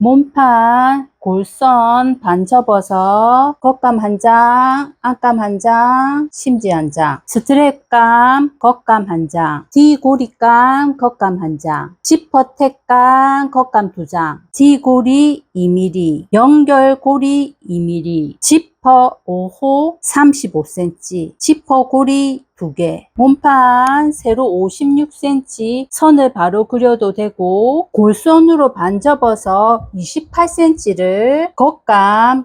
몸판 골선 반 접어서 겉감 한 장, 안감 한 장, 심지 한 장, 스트랩감 겉감 한 장, D고리감 겉감 한 장, 지퍼택감 겉감 두 장, D고리 2mm, 연결고리 2mm, 지퍼 5호 35cm, 지퍼고리 2개, 몸판 세로 56cm 선을 바로 그려도 되고 골선으로 반 접어서 28cm를 겉과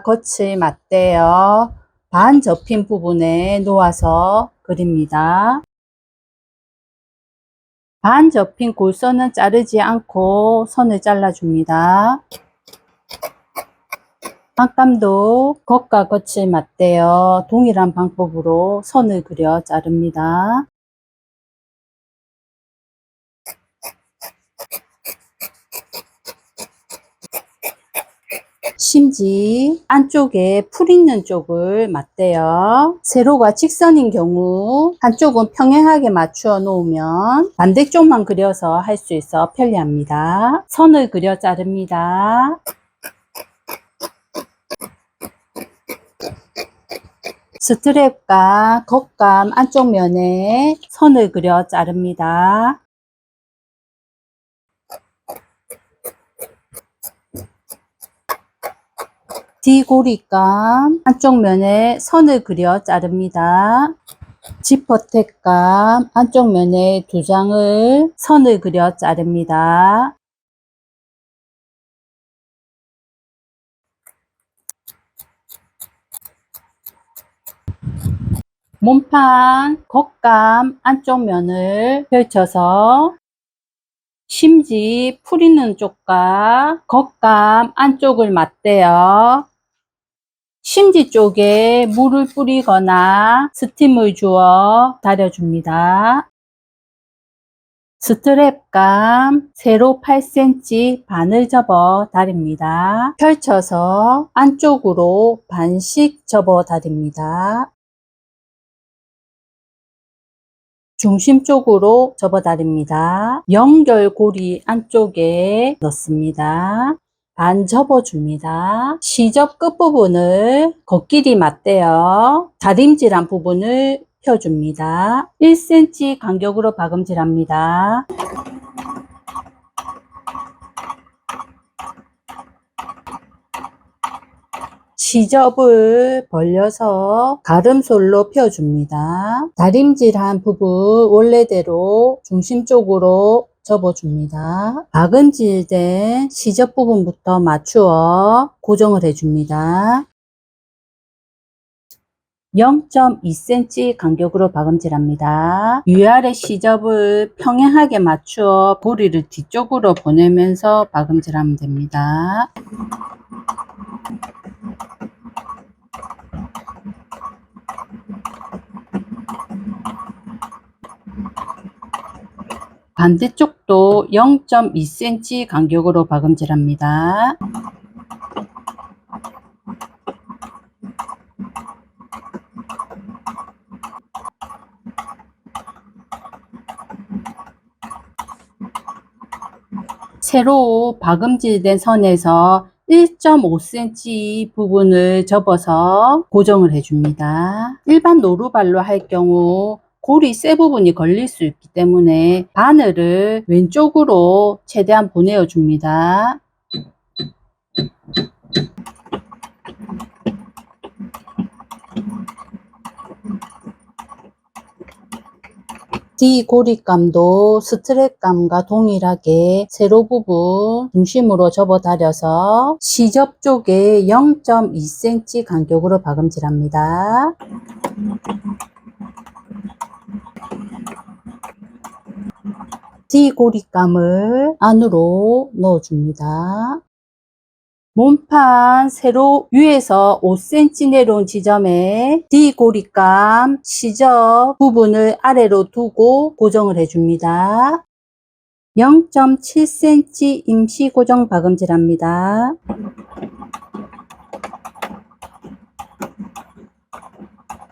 겉을 맞대어 반 접힌 부분에 놓아서 그립니다. 반 접힌 골선은 자르지 않고 선을 잘라줍니다. 안감도 겉과 겉을 맞대어 동일한 방법으로 선을 그려 자릅니다. 심지 안쪽에 풀 있는 쪽을 맞대요. 세로가 직선인 경우 한쪽은 평행하게 맞추어 놓으면 반대쪽만 그려서 할 수 있어 편리합니다. 선을 그려 자릅니다. 스트랩과 겉감 안쪽 면에 선을 그려 자릅니다. D고리감 안쪽 면에 선을 그려 자릅니다. 지퍼택감 안쪽 면에 두 장을 선을 그려 자릅니다. 몸판 겉감 안쪽 면을 펼쳐서 심지 풀 있는 쪽과 겉감 안쪽을 맞대어 심지 쪽에 물을 뿌리거나 스팀을 주어 다려줍니다. 스트랩감 세로 8cm 반을 접어 다립니다. 펼쳐서 안쪽으로 반씩 접어 다립니다. 중심 쪽으로 접어 다립니다. 연결고리 안쪽에 넣습니다. 반 접어줍니다. 시접 끝부분을 겉길이 맞대어 다림질한 부분을 펴줍니다. 1cm 간격으로 박음질합니다. 시접을 벌려서 가름솔로 펴줍니다. 다림질한 부분 원래대로 중심 쪽으로 접어줍니다. 박음질된 시접 부분부터 맞추어 고정을 해줍니다. 0.2cm 간격으로 박음질합니다. 위아래 시접을 평행하게 맞추어 고리를 뒤쪽으로 보내면서 박음질하면 됩니다. 반대쪽도 0.2cm 간격으로 박음질합니다. 세로 박음질된 선에서 1.5cm 부분을 접어서 고정을 해줍니다. 일반 노루발로 할 경우 고리 쇠 부분이 걸릴 수 있기 때문에 바늘을 왼쪽으로 최대한 보내어 줍니다. D고리감도 스트랩감과 동일하게 세로 부분 중심으로 접어 다려서 시접 쪽에 0.2cm 간격으로 박음질합니다. D고리감을 안으로 넣어줍니다. 몸판 세로 위에서 5cm 내려온 지점에 D고리감 시접 부분을 아래로 두고 고정을 해줍니다. 0.7cm 임시 고정 박음질합니다.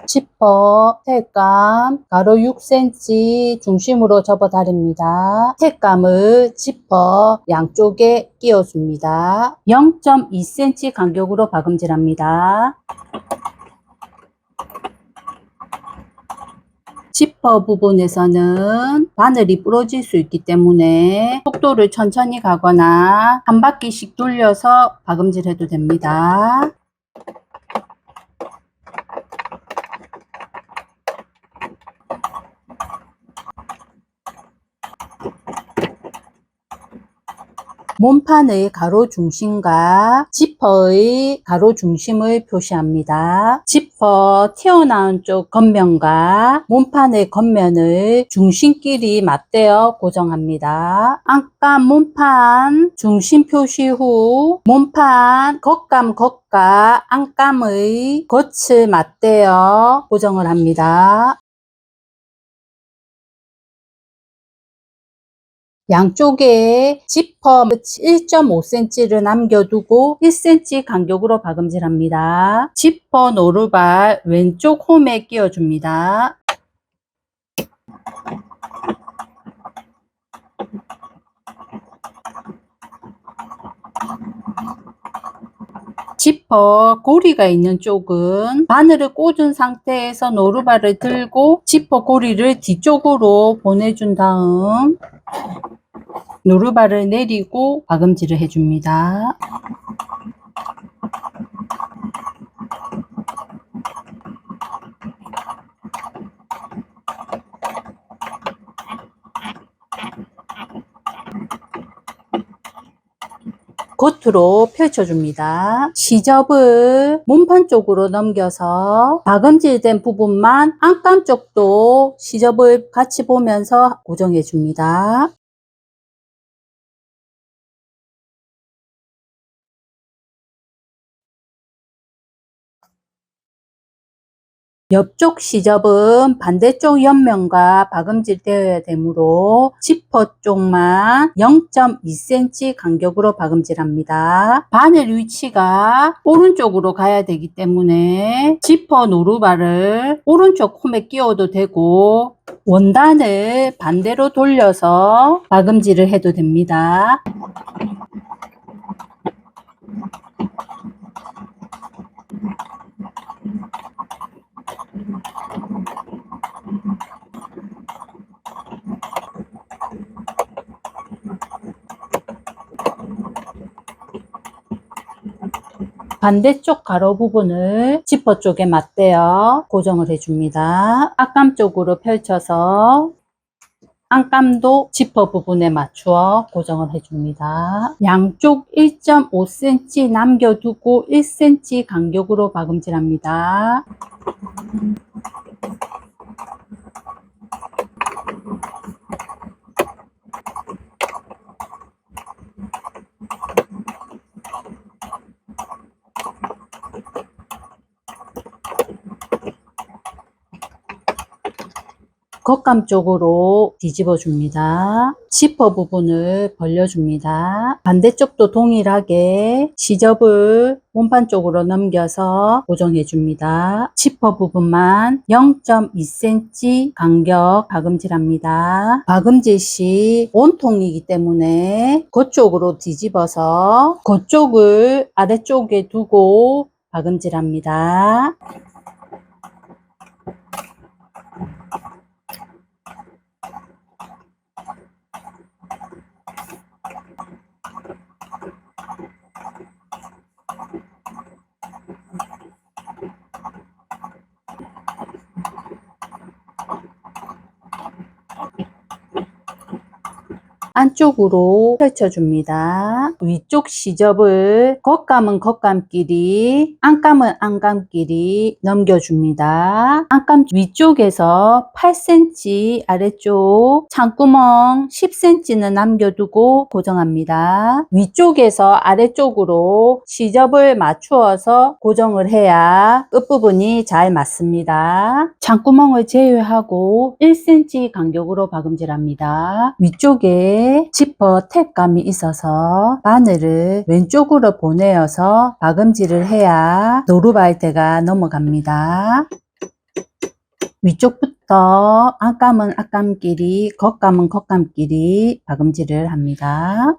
지퍼, 택감, 가로 6cm 중심으로 접어 다립니다. 택감을 지퍼 양쪽에 끼워줍니다. 0.2cm 간격으로 박음질합니다. 지퍼 부분에서는 바늘이 부러질 수 있기 때문에 속도를 천천히 가거나 한 바퀴씩 돌려서 박음질해도 됩니다. 몸판의 가로 중심과 지퍼의 가로 중심을 표시합니다. 지퍼 튀어나온 쪽 겉면과 몸판의 겉면을 중심끼리 맞대어 고정합니다. 안감 몸판 중심 표시 후 몸판 겉감과 안감의 겉을 맞대어 고정을 합니다. 양쪽에 지퍼 1.5cm를 남겨두고 1cm 간격으로 박음질합니다. 지퍼 노루발 왼쪽 홈에 끼워줍니다. 지퍼 고리가 있는 쪽은 바늘을 꽂은 상태에서 노루발을 들고 지퍼 고리를 뒤쪽으로 보내준 다음 노루발을 내리고 박음질을 해줍니다. 겉으로 펼쳐줍니다. 시접을 몸판 쪽으로 넘겨서 박음질된 부분만 안감 쪽도 시접을 같이 보면서 고정해 줍니다. 옆쪽 시접은 반대쪽 옆면과 박음질 되어야 되므로 지퍼 쪽만 0.2cm 간격으로 박음질합니다. 바늘 위치가 오른쪽으로 가야 되기 때문에 지퍼 노루발을 오른쪽 홈에 끼워도 되고 원단을 반대로 돌려서 박음질을 해도 됩니다. 반대쪽 가로 부분을 지퍼 쪽에 맞대어 고정을 해줍니다. 앞감 쪽으로 펼쳐서 안감도 지퍼 부분에 맞추어 고정을 해줍니다. 양쪽 1.5cm 남겨두고 1cm 간격으로 박음질합니다. 겉감 쪽으로 뒤집어 줍니다. 지퍼 부분을 벌려줍니다. 반대쪽도 동일하게 시접을 몸판 쪽으로 넘겨서 고정해 줍니다. 지퍼 부분만 0.2cm 간격 박음질합니다. 박음질 시 온통이기 때문에 겉쪽으로 뒤집어서 겉쪽을 아래쪽에 두고 박음질합니다. 안쪽으로 펼쳐줍니다. 위쪽 시접을 겉감은 겉감끼리, 안감은 안감끼리 넘겨줍니다. 안감 위쪽에서 8cm 아래쪽 창구멍 10cm는 남겨두고 고정합니다. 위쪽에서 아래쪽으로 시접을 맞추어서 고정을 해야 끝부분이 잘 맞습니다. 창구멍을 제외하고 1cm 간격으로 박음질합니다. 위쪽에 지퍼 택감이 있어서 바늘을 왼쪽으로 보내어서 박음질을 해야 노루발대가 넘어갑니다. 위쪽부터 안감은 안감끼리, 겉감은 겉감끼리 박음질을 합니다.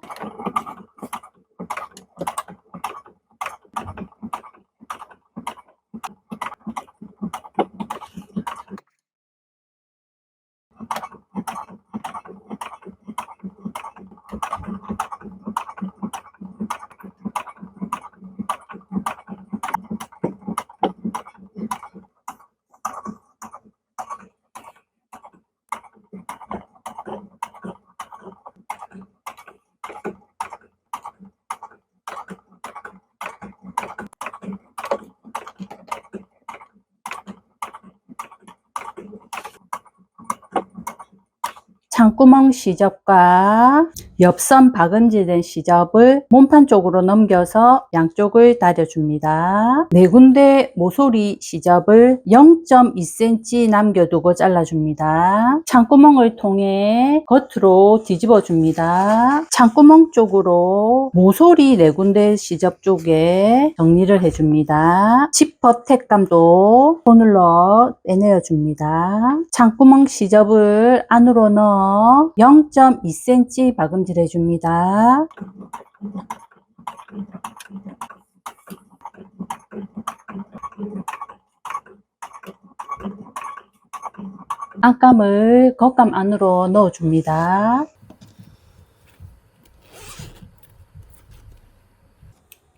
창구멍 시접과 옆선 박음질된 시접을 몸판 쪽으로 넘겨서 양쪽을 다려줍니다. 네 군데 모서리 시접을 0.2cm 남겨두고 잘라줍니다. 창구멍을 통해 겉으로 뒤집어 줍니다. 창구멍 쪽으로 모서리 네 군데 시접 쪽에 정리를 해줍니다. 지퍼 택감도 손을로 빼내어 줍니다. 창구멍 시접을 안으로 넣어 0.2cm 박음질 해줍니다. 안감을 겉감 안으로 넣어줍니다.